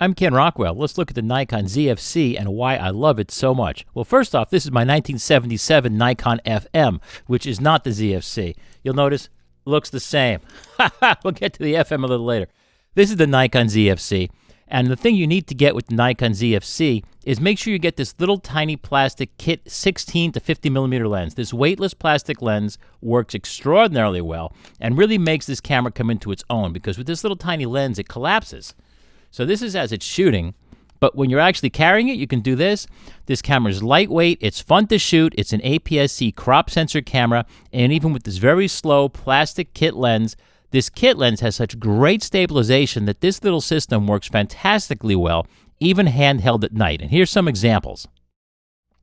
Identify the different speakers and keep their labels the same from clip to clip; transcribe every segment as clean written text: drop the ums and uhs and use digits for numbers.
Speaker 1: I'm Ken Rockwell. Let's look at the Nikon ZFC and why I love it so much. Well, first off, this is my 1977 Nikon FM, which is not the ZFC. You'll notice it looks the same. We'll get to the FM a little later. This is the Nikon ZFC, and the thing you need to get with the Nikon ZFC is make sure you get this little tiny plastic kit 16 to 50 millimeter lens. This weightless plastic lens works extraordinarily well and really makes this camera come into its own, because with this little tiny lens, it collapses. So this is as it's shooting, but when you're actually carrying it, you can do this. This camera is lightweight, it's fun to shoot, it's an APS-C crop sensor camera, and even with this very slow plastic kit lens, this kit lens has such great stabilization that this little system works fantastically well, even handheld at night. And here's some examples.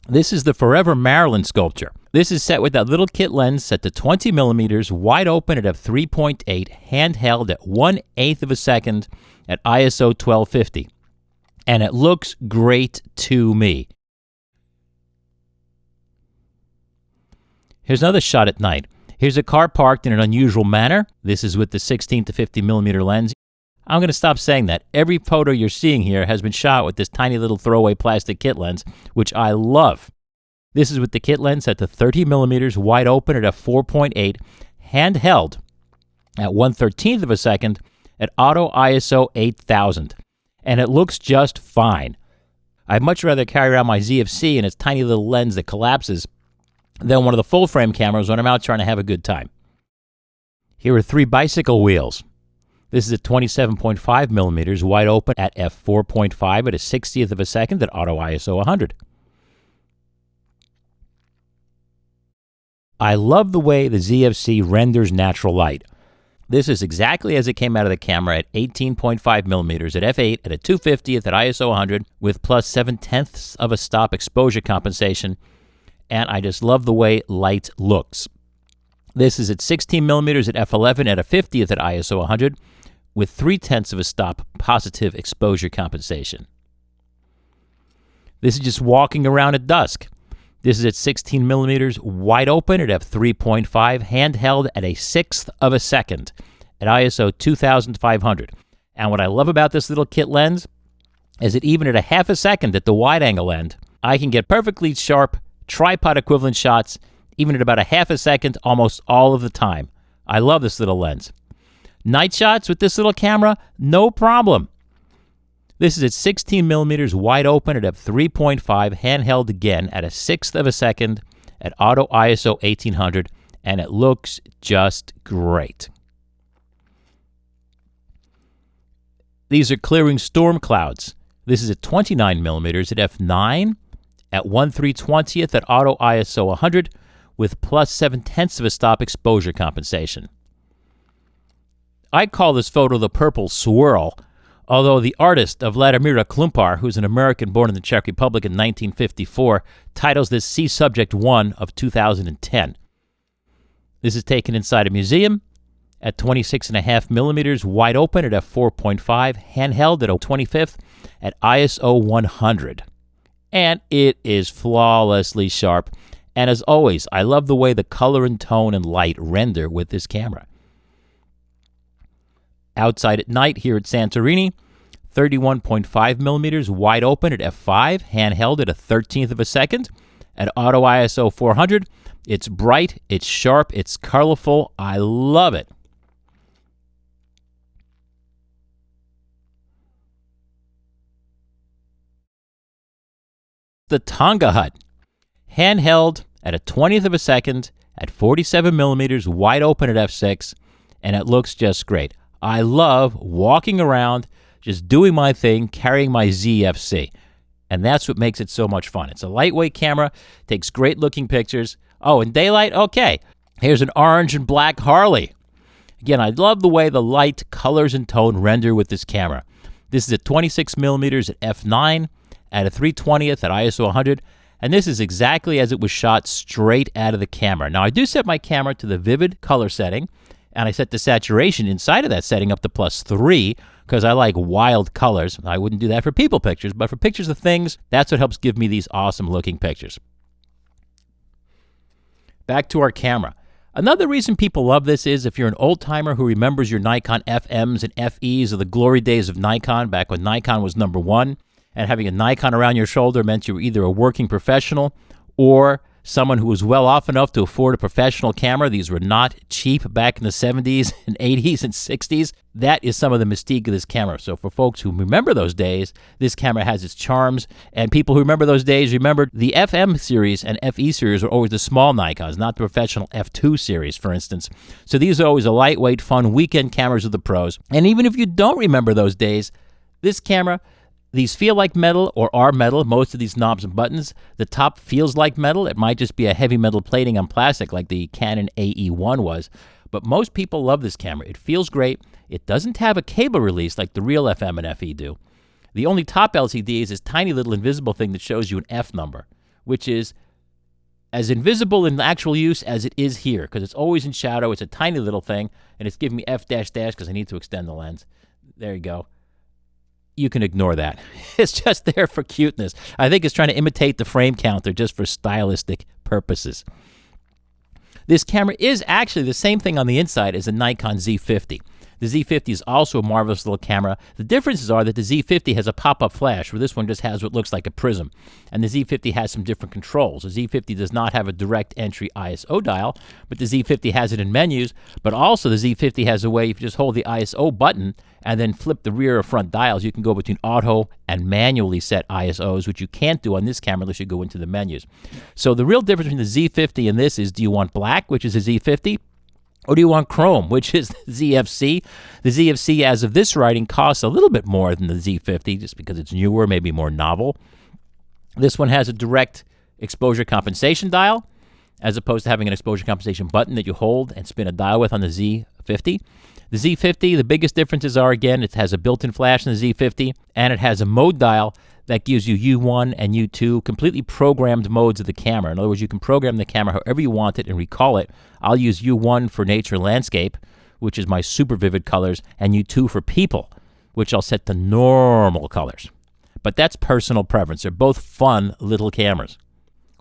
Speaker 1: This is the Forever Maryland sculpture. This is set with that little kit lens set to 20 millimeters, wide open at f3.8, handheld at 1/8 of a second at ISO 1250. And it looks great to me. Here's another shot at night. Here's a car parked in an unusual manner. This is with the 16 to 50 millimeter lens. I'm going to stop saying that. Every photo you're seeing here has been shot with this tiny little throwaway plastic kit lens, which I love. This is with the kit lens set to 30 millimeters, wide open at f4.8, handheld at 1/13 of a second at auto ISO 8000. And it looks just fine. I'd much rather carry around my ZFC and its tiny little lens that collapses than one of the full-frame cameras when I'm out trying to have a good time. Here are 3 bicycle wheels. This is at 27.5 millimeters, wide open at f4.5 at a 60th of a second at auto ISO 100. I love the way the ZFC renders natural light. This is exactly as it came out of the camera at 18.5 millimeters at f8 at a 250th at ISO 100 with plus 7/10 of a stop exposure compensation, and I just love the way light looks. This is at 16 millimeters at f11 at a 50th at ISO 100 with 3/10 of a stop positive exposure compensation. This is just walking around at dusk. This is at 16 millimeters, wide open at f3.5, handheld at a 1/6 of a second at ISO 2500. And what I love about this little kit lens is that even at a 1/2 a second at the wide angle end, I can get perfectly sharp tripod equivalent shots, even at about a 1/2 a second almost all of the time. I love this little lens. Night shots with this little camera, no problem. This is at 16 millimeters, wide open at f3.5, handheld again at a 1/6 of a second at auto ISO 1800, and it looks just great. These are clearing storm clouds. This is at 29 millimeters at f9 at 1/320th at auto ISO 100 with plus 7/10 of a stop exposure compensation. I call this photo the purple swirl, although the artist of Vladimira Klumpar, who's an American born in the Czech Republic in 1954, titles this See Subject 1 of 2010. This is taken inside a museum at 26.5 millimeters, wide open at f4.5, handheld at a 25th at ISO 100. And it is flawlessly sharp. And as always, I love the way the color and tone and light render with this camera. Outside at night here at Santorini, 31.5 millimeters, wide open at f5, handheld at a 1/13 of a second at auto ISO 400. It's bright, it's sharp, it's colorful. I love it. The Tonga Hut, handheld at a 20th of a second at 47 millimeters, wide open at f6, and it looks just great. I love walking around, just doing my thing, carrying my ZFC, and that's what makes it so much fun. It's a lightweight camera, takes great looking pictures. Oh, in daylight? Okay. Here's an orange and black Harley. Again, I love the way the light, colors, and tone render with this camera. This is at 26 millimeters at f9 at a 3/20th at ISO 100, and this is exactly as it was shot straight out of the camera. Now, I do set my camera to the vivid color setting, and I set the saturation inside of that setting up to +3 because I like wild colors. I wouldn't do that for people pictures, but for pictures of things, that's what helps give me these awesome looking pictures. Back to our camera. Another reason people love this is if you're an old-timer who remembers your Nikon FMs and FEs of the glory days of Nikon, back when Nikon was #1, and having a Nikon around your shoulder meant you were either a working professional or someone who was well off enough to afford a professional camera. These were not cheap back in the 70s and 80s and 60s. That is some of the mystique of this camera. So for folks who remember those days, this camera has its charms. And people who remember those days remember the FM series and FE series were always the small Nikons, not the professional F2 series, for instance. So these are always a lightweight, fun weekend cameras of the pros. And even if you don't remember those days, this camera, these feel like metal or are metal, most of these knobs and buttons. The top feels like metal. It might just be a heavy metal plating on plastic like the Canon AE1 was. But most people love this camera. It feels great. It doesn't have a cable release like the real FM and FE do. The only top LCD is this tiny little invisible thing that shows you an F number, which is as invisible in actual use as it is here because it's always in shadow. It's a tiny little thing, and it's giving me F dash dash because I need to extend the lens. There you go. You can ignore that. It's just there for cuteness. I think it's trying to imitate the frame counter just for stylistic purposes. This camera is actually the same thing on the inside as a Nikon Z50. The Z50 is also a marvelous little camera. The differences are that the Z50 has a pop-up flash, where this one just has what looks like a prism. And the Z50 has some different controls. The Z50 does not have a direct entry ISO dial, but the Z50 has it in menus. But also the Z50 has a way, if you just hold the ISO button and then flip the rear or front dials, you can go between auto and manually set ISOs, which you can't do on this camera unless you go into the menus. So the real difference between the Z50 and this is, do you want black, which is a Z50? Or do you want chrome, which is the ZFC? The ZFC, as of this writing, costs a little bit more than the Z50 just because it's newer, maybe more novel. This one has a direct exposure compensation dial as opposed to having an exposure compensation button that you hold and spin a dial with on the Z50. The Z50, the biggest differences are, again, it has a built-in flash in the Z50, and it has a mode dial that gives you U1 and U2, completely programmed modes of the camera. In other words, you can program the camera however you want it and recall it. I'll use U1 for nature landscape, which is my super vivid colors, and U2 for people, which I'll set to normal colors. But that's personal preference. They're both fun little cameras.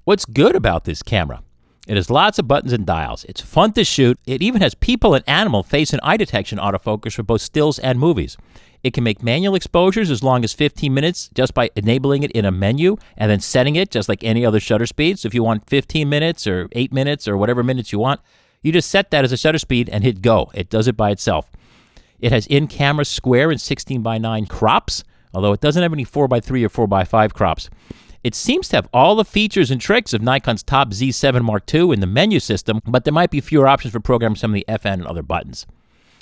Speaker 1: What's good about this camera? It has lots of buttons and dials. It's fun to shoot. It even has people and animal face and eye detection autofocus for both stills and movies. It can make manual exposures as long as 15 minutes just by enabling it in a menu and then setting it just like any other shutter speed. So if you want 15 minutes or 8 minutes or whatever minutes you want, you just set that as a shutter speed and hit go. It does it by itself. It has in-camera square and 16:9 crops, although it doesn't have any 4:3 or 4:5 crops. It seems to have all the features and tricks of Nikon's top Z7 Mark II in the menu system, but there might be fewer options for programming some of the FN and other buttons.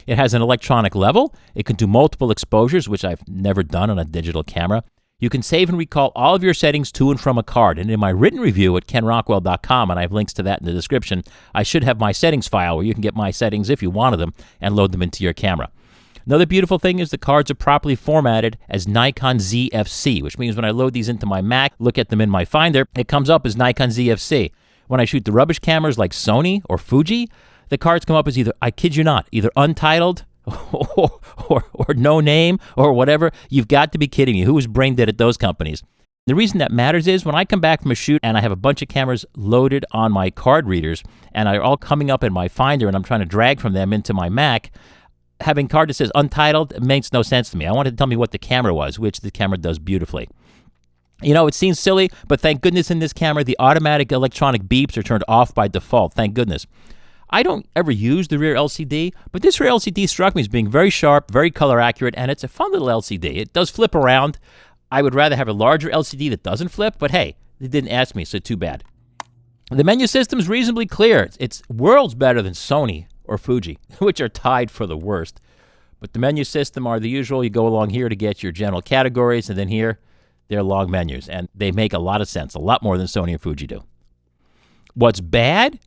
Speaker 1: It has an electronic level. It can do multiple exposures, which I've never done on a digital camera. You can save and recall all of your settings to and from a card. And in my written review at kenrockwell.com, and I have links to that in the description, I should have my settings file where you can get my settings if you wanted them and load them into your camera. Another beautiful thing is the cards are properly formatted as Nikon ZFC, which means when I load these into my Mac, look at them in my Finder, it comes up as Nikon ZFC. When I shoot the rubbish cameras like Sony or Fuji, the cards come up as either, I kid you not, either untitled or no name or whatever. You've got to be kidding me. Who was brain dead at those companies? The reason that matters is when I come back from a shoot and I have a bunch of cameras loaded on my card readers and they're all coming up in my Finder and I'm trying to drag from them into my Mac, having a card that says untitled makes no sense to me. I wanted to tell me what the camera was, which the camera does beautifully. You know, it seems silly, but thank goodness in this camera, the automatic electronic beeps are turned off by default. Thank goodness. I don't ever use the rear LCD, but this rear LCD struck me as being very sharp, very color accurate, and it's a fun little LCD. It does flip around. I would rather have a larger LCD that doesn't flip, but hey, they didn't ask me, so too bad. The menu system's reasonably clear. It's worlds better than Sony or Fuji, which are tied for the worst. But the menu system are the usual. You go along here to get your general categories, and then here, they're long menus, and they make a lot of sense, a lot more than Sony or Fuji do. What's bad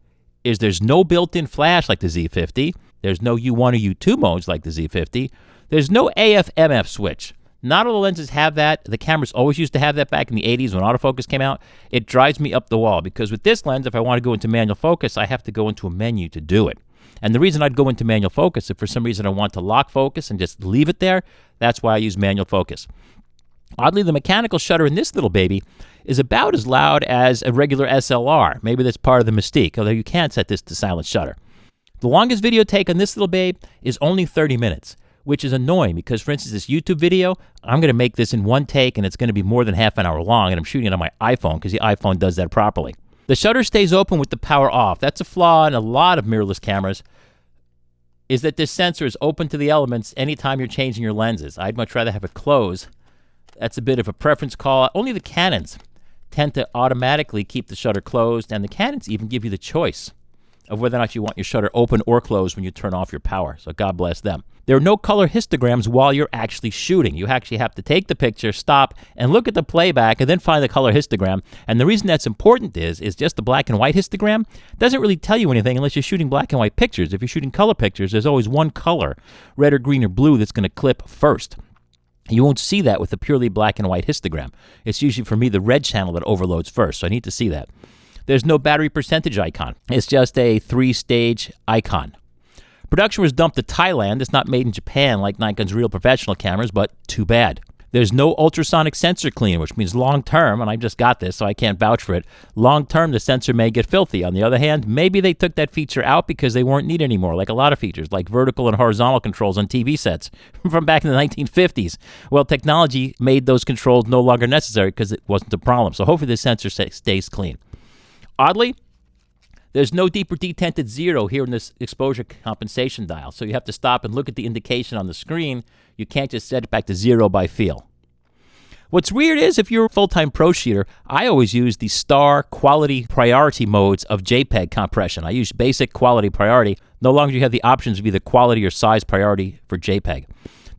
Speaker 1: is there's no built-in flash like the Z50. There's no U1 or U2 modes like the Z50. There's no AF/MF switch. Not all the lenses have that. The cameras always used to have that back in the 80s when autofocus came out. It drives me up the wall because with this lens, if I want to go into manual focus, I have to go into a menu to do it. And the reason I'd go into manual focus, if for some reason I want to lock focus and just leave it there, that's why I use manual focus. Oddly, the mechanical shutter in this little baby is about as loud as a regular SLR. Maybe that's part of the mystique, although you can set this to silent shutter. The longest video take on this little babe is only 30 minutes, which is annoying because, for instance, this YouTube video, I'm going to make this in one take, and it's going to be more than half an hour long, and I'm shooting it on my iPhone because the iPhone does that properly. The shutter stays open with the power off. That's a flaw in a lot of mirrorless cameras, is that this sensor is open to the elements anytime you're changing your lenses. I'd much rather have it closed. That's a bit of a preference call. Only the Canons tend to automatically keep the shutter closed, and the Canons even give you the choice of whether or not you want your shutter open or closed when you turn off your power. So God bless them. There are no color histograms while you're actually shooting. You actually have to take the picture, stop, and look at the playback, and then find the color histogram. And the reason that's important is just the black and white histogram doesn't really tell you anything unless you're shooting black and white pictures. If you're shooting color pictures, there's always one color, red or green or blue, that's going to clip first. You won't see that with a purely black and white histogram. It's usually, for me, the red channel that overloads first, so I need to see that. There's no battery percentage icon. It's just a 3-stage icon. Production was dumped to Thailand. It's not made in Japan like Nikon's real professional cameras, but too bad. There's no ultrasonic sensor cleaner, which means long-term, and I just got this, so I can't vouch for it. Long-term, the sensor may get filthy. On the other hand, maybe they took that feature out because they weren't needed anymore, like a lot of features, like vertical and horizontal controls on TV sets from back in the 1950s. Well, technology made those controls no longer necessary because it wasn't a problem. So hopefully the sensor stays clean. Oddly, there's no deeper detented zero here in this exposure compensation dial, so you have to stop and look at the indication on the screen. You can't just set it back to 0 by feel. What's weird is if you're a full-time pro shooter, I always use the star quality priority modes of JPEG compression. I use basic quality priority. No longer do you have the options of either quality or size priority for JPEG.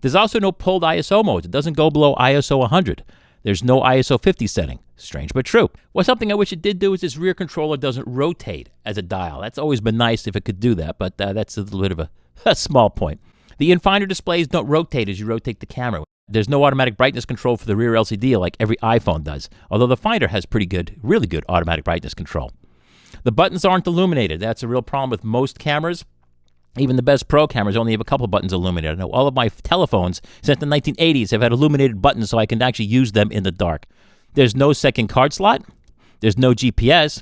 Speaker 1: There's also no pulled ISO modes. It doesn't go below ISO 100. There's no ISO 50 setting. Strange but true. Well, something I wish it did do is this rear controller doesn't rotate as a dial. That's always been nice if it could do that, but that's a little bit of a small point. The in-finder displays don't rotate as you rotate the camera. There's no automatic brightness control for the rear LCD like every iPhone does, although the Finder has pretty good, really good automatic brightness control. The buttons aren't illuminated. That's a real problem with most cameras. Even the best pro cameras only have a couple buttons illuminated. I know all of my telephones since the 1980s have had illuminated buttons so I can actually use them in the dark. There's no second card slot, there's no GPS,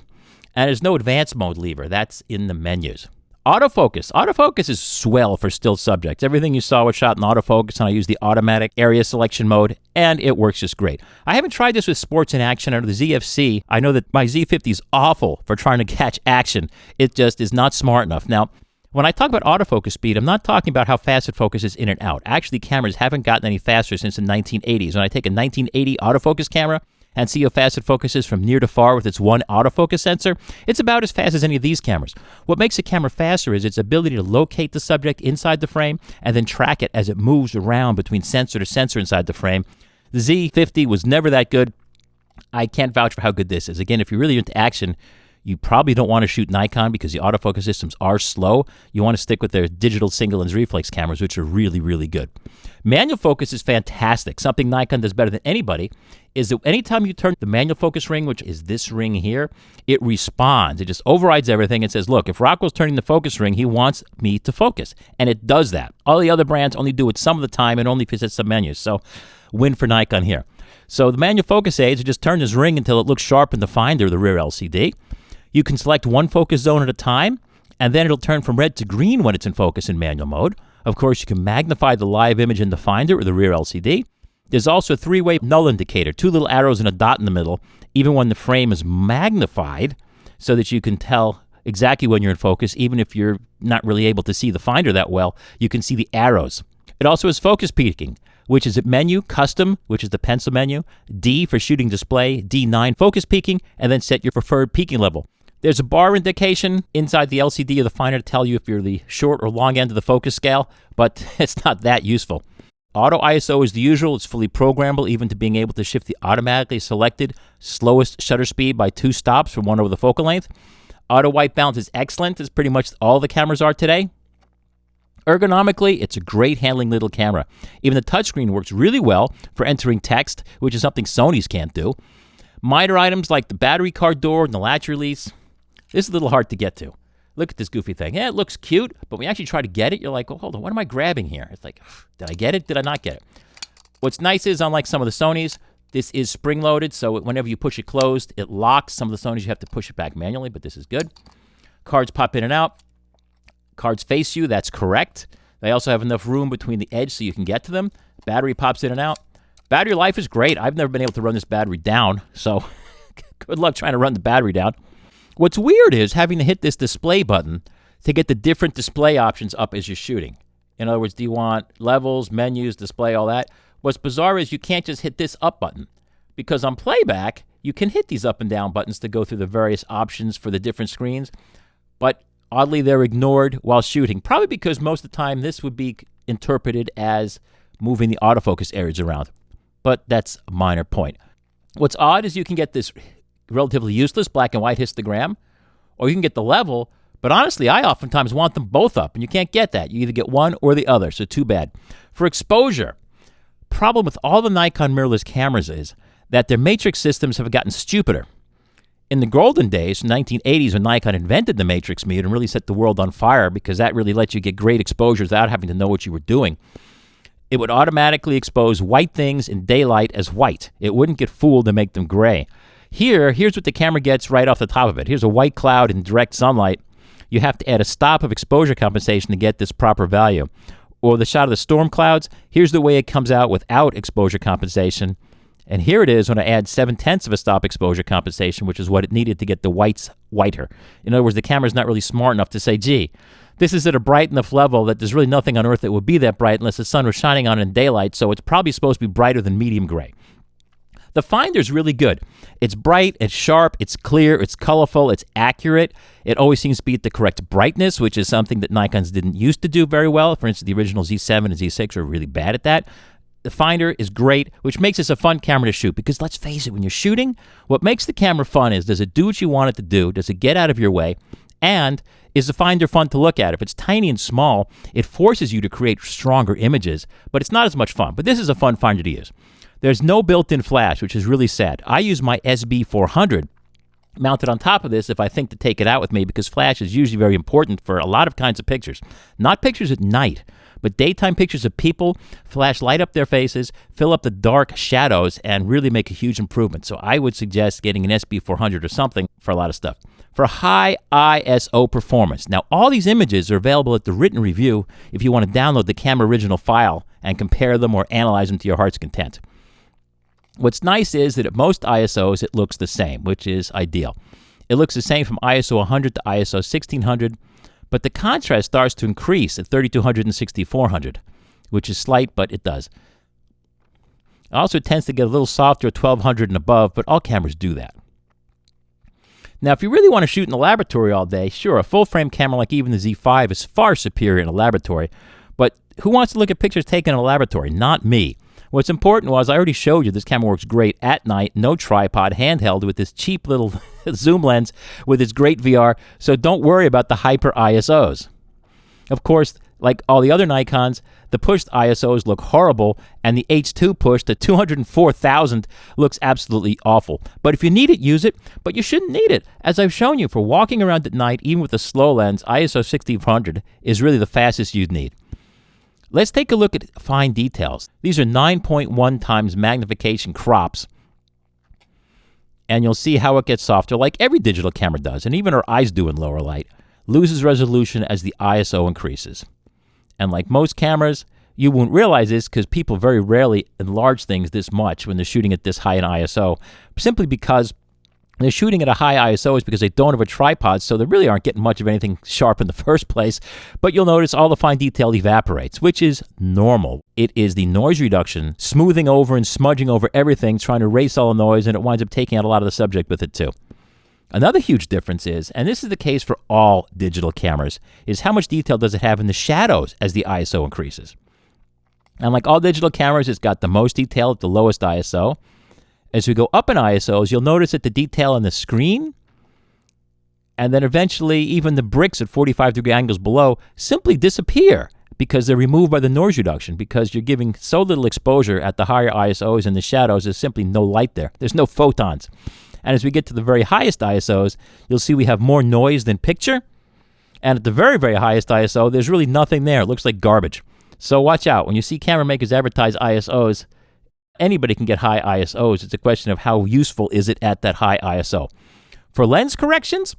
Speaker 1: and there's no advanced mode lever. That's in the menus. Autofocus. Autofocus is swell for still subjects. Everything you saw was shot in autofocus, and I use the automatic area selection mode, and it works just great. I haven't tried this with sports in action under the ZFC. I know that my Z50 is awful for trying to catch action. It just is not smart enough. Now, when I talk about autofocus speed, I'm not talking about how fast it focuses in and out. Actually, cameras haven't gotten any faster since the 1980s. When I take a 1980 autofocus camera and see how fast it focuses from near to far with its one autofocus sensor, it's about as fast as any of these cameras. What makes a camera faster is its ability to locate the subject inside the frame and then track it as it moves around between sensor to sensor inside the frame. The Z50 was never that good. I can't vouch for how good this is. Again, if you're really into action, you probably don't want to shoot Nikon because the autofocus systems are slow. You want to stick with their digital single lens reflex cameras, which are really, really good. Manual focus is fantastic. Something Nikon does better than anybody is that anytime you turn the manual focus ring, which is this ring here, it responds. It just overrides everything and says, look, if Rockwell's turning the focus ring, he wants me to focus. And it does that. All the other brands only do it some of the time and only if it's some menus. So win for Nikon here. So the manual focus aids just turn this ring until it looks sharp in the finder, the rear LCD. You can select one focus zone at a time, and then it'll turn from red to green when it's in focus in manual mode. Of course, you can magnify the live image in the finder or the rear LCD. There's also a 3-way null indicator, 2 little arrows and a dot in the middle, even when the frame is magnified, so that you can tell exactly when you're in focus, even if you're not really able to see the finder that well, you can see the arrows. It also has focus peaking, which is at menu, custom, which is the pencil menu, D for shooting display, D9 focus peaking, and then set your preferred peaking level. There's a bar indication inside the LCD of the finder to tell you if you're the short or long end of the focus scale, but it's not that useful. Auto ISO is the usual. It's fully programmable, even to being able to shift the automatically selected slowest shutter speed by 2 stops from 1 over the focal length. Auto white balance is excellent, as pretty much all the cameras are today. Ergonomically, it's a great handling little camera. Even the touchscreen works really well for entering text, which is something Sony's can't do. Minor items like the battery card door and the latch release, this is a little hard to get to. Look at this goofy thing. Yeah, it looks cute, but when you actually try to get it, you're like, oh, hold on, what am I grabbing here? It's like, did I get it? Did I not get it? What's nice is, unlike some of the Sonys, this is spring-loaded, so whenever you push it closed, it locks. Some of the Sonys, you have to push it back manually, but this is good. Cards pop in and out. Cards face you, that's correct. They also have enough room between the edge so you can get to them. Battery pops in and out. Battery life is great. I've never been able to run this battery down, so good luck trying to run the battery down. What's weird is having to hit this display button to get the different display options up as you're shooting. In other words, do you want levels, menus, display, all that? What's bizarre is you can't just hit this up button, because on playback, you can hit these up and down buttons to go through the various options for the different screens, but oddly, they're ignored while shooting, probably because most of the time this would be interpreted as moving the autofocus areas around, but that's a minor point. What's odd is you can get this relatively useless black and white histogram, or you can get the level, but honestly, I oftentimes want them both up, and you can't get that. You either get one or the other, so too bad. For exposure, problem with all the Nikon mirrorless cameras is that their matrix systems have gotten stupider. In the golden days, 1980s, when Nikon invented the matrix meter and really set the world on fire because that really let you get great exposures without having to know what you were doing, it would automatically expose white things in daylight as white. It wouldn't get fooled and make them gray. Here's what the camera gets right off the top of it. Here's a white cloud in direct sunlight. You have to add a stop of exposure compensation to get this proper value. Or the shot of the storm clouds, here's the way it comes out without exposure compensation. And here it is when I add 7/10 of a stop exposure compensation, which is what it needed to get the whites whiter. In other words, the camera's not really smart enough to say, gee, this is at a bright enough level that there's really nothing on Earth that would be that bright unless the sun was shining on it in daylight, so it's probably supposed to be brighter than medium gray. The finder's really good. It's bright, it's sharp, it's clear, it's colorful, it's accurate. It always seems to be at the correct brightness, which is something that Nikons didn't used to do very well. For instance, the original Z7 and Z6 are really bad at that. The finder is great, which makes this a fun camera to shoot, because let's face it, when you're shooting, what makes the camera fun is, does it do what you want it to do? Does it get out of your way? And is the finder fun to look at? If it's tiny and small, it forces you to create stronger images, but it's not as much fun. But this is a fun finder to use. There's no built-in flash, which is really sad. I use my SB400 mounted on top of this if I think to take it out with me, because flash is usually very important for a lot of kinds of pictures. Not pictures at night, but daytime pictures of people. Flash light up their faces, fill up the dark shadows, and really make a huge improvement. So I would suggest getting an SB400 or something for a lot of stuff. For high ISO performance. Now, all these images are available at the written review if you want to download the camera original file and compare them or analyze them to your heart's content. What's nice is that at most ISOs, it looks the same, which is ideal. It looks the same from ISO 100 to ISO 1600, but the contrast starts to increase at 3200 and 6400, which is slight, but it does. Also, it tends to get a little softer at 1200 and above, but all cameras do that. Now, if you really want to shoot in the laboratory all day, sure, a full-frame camera like even the Z5 is far superior in a laboratory, but who wants to look at pictures taken in a laboratory? Not me. What's important was I already showed you this camera works great at night, no tripod, handheld with this cheap little zoom lens with its great VR, so don't worry about the hyper ISOs. Of course, like all the other Nikons, the pushed ISOs look horrible, and the H2 push to 204,000 looks absolutely awful. But if you need it, use it, but you shouldn't need it. As I've shown you, for walking around at night, even with a slow lens, ISO 6400 is really the fastest you'd need. Let's take a look at fine details. These are 9.1 times magnification crops, and you'll see how it gets softer like every digital camera does, and even our eyes do in lower light. Loses resolution as the ISO increases. And like most cameras, you won't realize this because people very rarely enlarge things this much when they're shooting at this high in ISO, simply because they're shooting at a high ISO is because they don't have a tripod, so they really aren't getting much of anything sharp in the first place. But you'll notice all the fine detail evaporates, which is normal. It is the noise reduction, smoothing over and smudging over everything, trying to erase all the noise, and it winds up taking out a lot of the subject with it too. Another huge difference is, and this is the case for all digital cameras, is how much detail does it have in the shadows as the ISO increases. And like all digital cameras, it's got the most detail at the lowest ISO. As we go up in ISOs, you'll notice that the detail on the screen, and then eventually even the bricks at 45-degree angles below, simply disappear because they're removed by the noise reduction, because you're giving so little exposure at the higher ISOs and the shadows, there's simply no light there. There's no photons. And as we get to the very highest ISOs, you'll see we have more noise than picture. And at the very, very highest ISO, there's really nothing there. It looks like garbage. So watch out. When you see camera makers advertise ISOs, anybody can get high ISOs. It's a question of how useful is it at that high ISO. For lens corrections,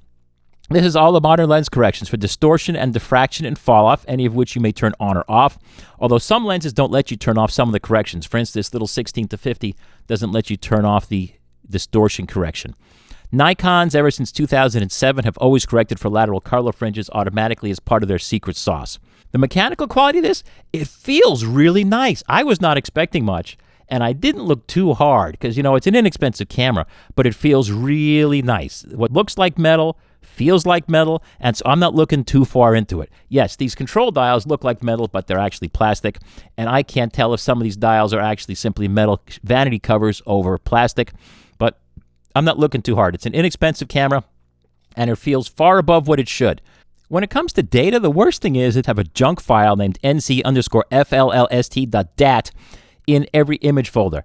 Speaker 1: This is all the modern lens corrections for distortion and diffraction and fall off, any of which you may turn on or off. Although some lenses don't let you turn off some of the corrections. For instance, this little 16-50 doesn't let you turn off the distortion correction. Nikons, ever since 2007, have always corrected for lateral color fringes automatically as part of their secret sauce. The mechanical quality of this, it feels really nice. I was not expecting much, and I didn't look too hard because, you know, it's an inexpensive camera, but it feels really nice. What looks like metal feels like metal, and so I'm not looking too far into it. Yes, these control dials look like metal, but they're actually plastic, and I can't tell if some of these dials are actually simply metal vanity covers over plastic, but I'm not looking too hard. It's an inexpensive camera, and it feels far above what it should. When it comes to data, the worst thing is it have a junk file named nc_fllst.dat in every image folder.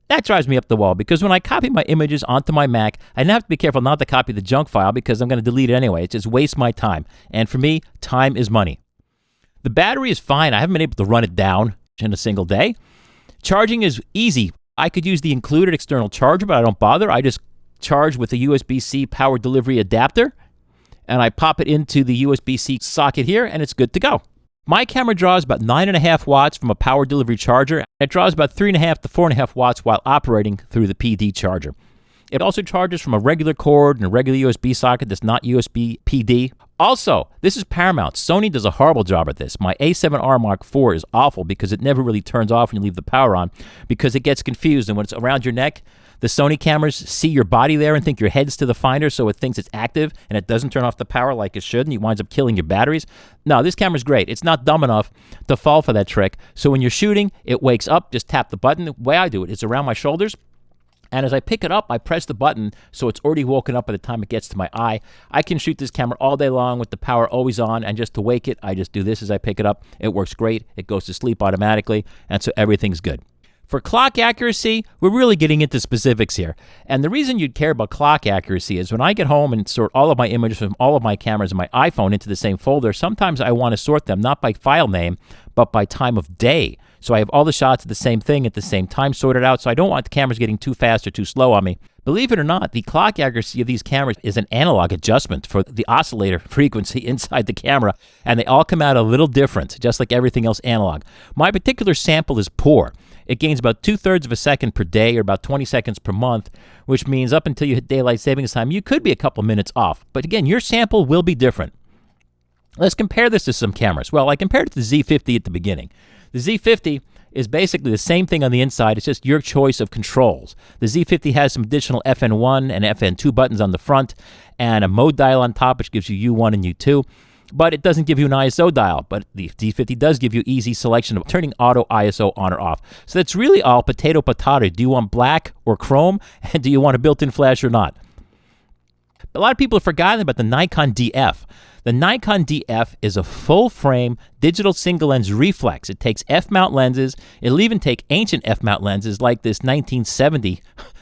Speaker 1: That drives me up the wall because when I copy my images onto my Mac, I have to be careful not to copy the junk file because I'm going to delete it anyway. It just wastes my time. And for me, time is money. The battery is fine. I haven't been able to run it down in a single day. Charging is easy. I could use the included external charger, but I don't bother. I just charge with a USB-C power delivery adapter, and I pop it into the USB-C socket here, and it's good to go. My camera draws about 9.5 watts from a power delivery charger. It draws about 3.5 to 4.5 watts while operating through the PD charger. It also charges from a regular cord and a regular USB socket that's not USB PD. Also, this is paramount. Sony does a horrible job at this. My A7R Mark IV is awful because it never really turns off when you leave the power on because it gets confused, and when it's around your neck, the Sony cameras see your body there and think your head's to the finder, so it thinks it's active, and it doesn't turn off the power like it should, and it winds up killing your batteries. No, this camera's great. It's not dumb enough to fall for that trick. So when you're shooting, it wakes up, just tap the button. The way I do it, it's around my shoulders, and as I pick it up, I press the button, so it's already woken up by the time it gets to my eye. I can shoot this camera all day long with the power always on, and just to wake it, I just do this as I pick it up. It works great. It goes to sleep automatically, and so everything's good. For clock accuracy, we're really getting into specifics here. And the reason you'd care about clock accuracy is when I get home and sort all of my images from all of my cameras and my iPhone into the same folder, sometimes I want to sort them not by file name, but by time of day. So I have all the shots of the same thing at the same time sorted out, so I don't want the cameras getting too fast or too slow on me. Believe it or not, the clock accuracy of these cameras is an analog adjustment for the oscillator frequency inside the camera, and they all come out a little different, just like everything else analog. My particular sample is poor. It gains about 2/3 of a second per day, or about 20 seconds per month, which means up until you hit daylight savings time, you could be a couple minutes off. But again, your sample will be different. Let's compare this to some cameras. Well, I compared it to the Z50 at the beginning. The Z50 is basically the same thing on the inside. It's just your choice of controls. The Z50 has some additional FN1 and FN2 buttons on the front and a mode dial on top, which gives you U1 and U2. But it doesn't give you an ISO dial. But the Z50 does give you easy selection of turning auto ISO on or off. So that's really all potato. Do you want black or chrome? And do you want a built-in flash or not? A lot of people have forgotten about the Nikon Df. The Nikon Df is a full-frame digital single-lens reflex. It takes f-mount lenses. It'll even take ancient f-mount lenses like this 1970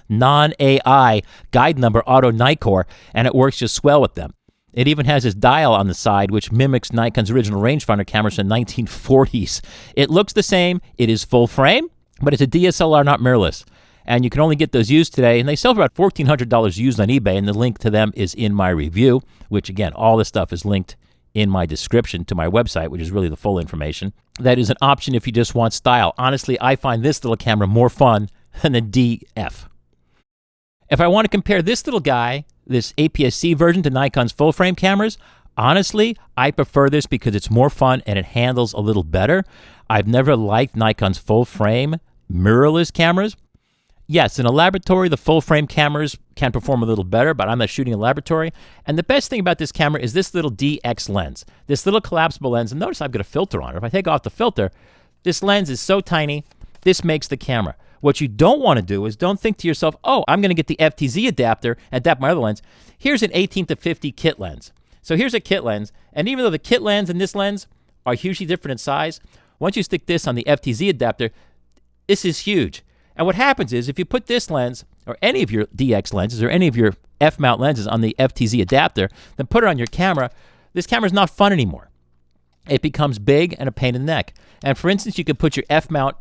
Speaker 1: non-AI guide number Auto Nikkor, and it works just swell with them. It even has this dial on the side, which mimics Nikon's original rangefinder cameras from the 1940s. It looks the same. It is full frame, but it's a DSLR, not mirrorless. And you can only get those used today, and they sell for about $1,400 used on eBay, and the link to them is in my review, which, again, all this stuff is linked in my description to my website, which is really the full information. That is an option if you just want style. Honestly, I find this little camera more fun than the DF. If I want to compare this little guy, this APS-C version, to Nikon's full-frame cameras, honestly, I prefer this because it's more fun and it handles a little better. I've never liked Nikon's full-frame mirrorless cameras. Yes, in a laboratory, the full-frame cameras can perform a little better, but I'm not shooting in a laboratory. And the best thing about this camera is this little DX lens, this little collapsible lens. And notice I've got a filter on it. If I take off the filter, this lens is so tiny, this makes the camera. What you don't want to do is don't think to yourself, oh, I'm going to get the FTZ adapter and adapt my other lens. Here's an 18-50 kit lens. So here's a kit lens, and even though the kit lens and this lens are hugely different in size, once you stick this on the FTZ adapter, this is huge. And what happens is if you put this lens, or any of your DX lenses, or any of your F-mount lenses on the FTZ adapter, then put it on your camera, this camera's not fun anymore. It becomes big and a pain in the neck. And for instance, you could put your F-mount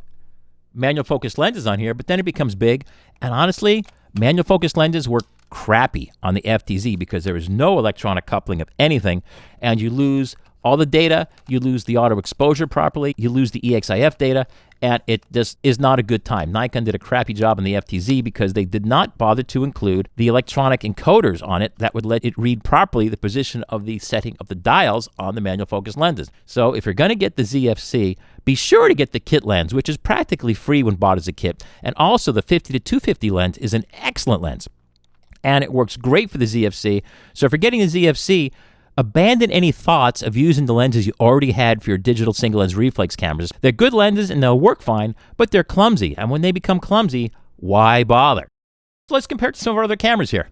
Speaker 1: manual focus lenses on here, but then it becomes big. And honestly, manual focus lenses work crappy on the FTZ because there is no electronic coupling of anything, and you lose all the data, you lose the auto exposure properly, you lose the EXIF data, and it just is not a good time. Nikon did a crappy job on the FTZ because they did not bother to include the electronic encoders on it that would let it read properly the position of the setting of the dials on the manual focus lenses. So if you're going to get the ZFC, be sure to get the kit lens, which is practically free when bought as a kit. And also the 50 to 250 lens is an excellent lens, and it works great for the ZFC. So if you're getting the ZFC, abandon any thoughts of using the lenses you already had for your digital single lens reflex cameras. They're good lenses and they'll work fine, but they're clumsy. And when they become clumsy, why bother? So let's compare it to some of our other cameras here.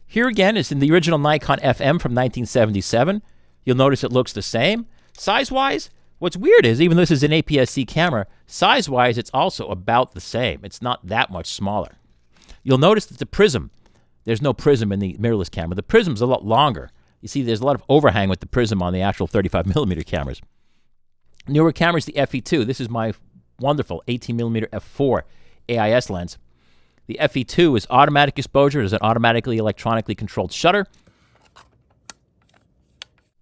Speaker 1: Here again is in the original Nikon FM from 1977. You'll notice it looks the same. Size-wise, what's weird is, even though this is an APS-C camera, size-wise it's also about the same. It's not that much smaller. You'll notice that the prism, there's no prism in the mirrorless camera. The prism's a lot longer. You see, there's a lot of overhang with the prism on the actual 35mm cameras. Newer cameras, the FE2. This is my wonderful 18mm f4 AIS lens. The FE2 is automatic exposure. It is an automatically electronically controlled shutter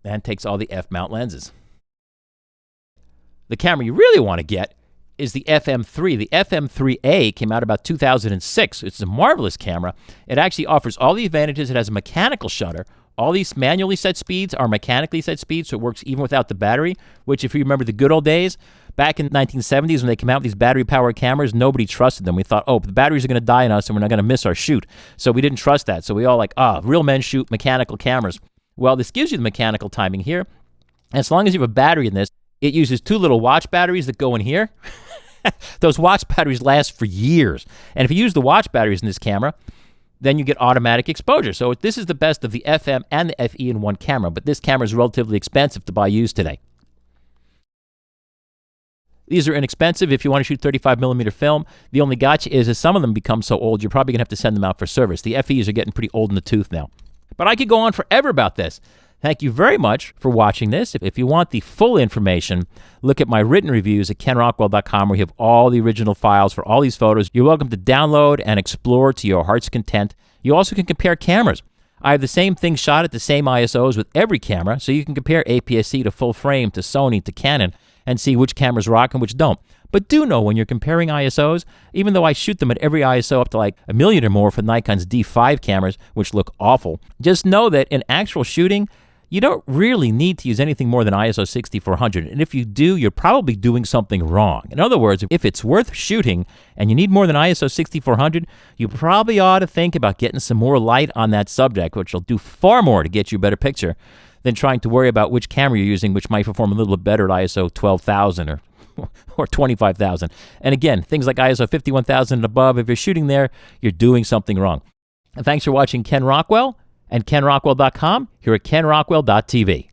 Speaker 1: and takes all the F-mount lenses. The camera you really want to get is the FM3. The FM3A came out about 2006. It's a marvelous camera. It actually offers all the advantages. It has a mechanical shutter. All these manually set speeds are mechanically set speeds, so it works even without the battery, which if you remember the good old days, back in the 1970s when they came out with these battery-powered cameras, nobody trusted them. We thought, oh, the batteries are going to die on us and we're not going to miss our shoot. So we didn't trust that. So we all real men shoot mechanical cameras. Well, this gives you the mechanical timing here. And as long as you have a battery in this, it uses two little watch batteries that go in here. Those watch batteries last for years. And if you use the watch batteries in this camera, then you get automatic exposure. So this is the best of the FM and the FE in one camera, but this camera is relatively expensive to buy used today. These are inexpensive if you want to shoot 35mm film. The only gotcha is some of them become so old, you're probably going to have to send them out for service. The FEs are getting pretty old in the tooth now. But I could go on forever about this. Thank you very much for watching this. If you want the full information, look at my written reviews at kenrockwell.com, where you have all the original files for all these photos. You're welcome to download and explore to your heart's content. You also can compare cameras. I have the same thing shot at the same ISOs with every camera, so you can compare APS-C to full frame, to Sony, to Canon, and see which cameras rock and which don't. But do know when you're comparing ISOs, even though I shoot them at every ISO up to like 1 million or more for Nikon's D5 cameras, which look awful, just know that in actual shooting, you don't really need to use anything more than ISO 6400. And if you do, you're probably doing something wrong. In other words, if it's worth shooting and you need more than ISO 6400, you probably ought to think about getting some more light on that subject, which will do far more to get you a better picture than trying to worry about which camera you're using, which might perform a little bit better at ISO 12,000 or 25,000. And again, things like ISO 51,000 and above, if you're shooting there, you're doing something wrong. And thanks for watching Ken Rockwell and KenRockwell.com here at KenRockwell.tv.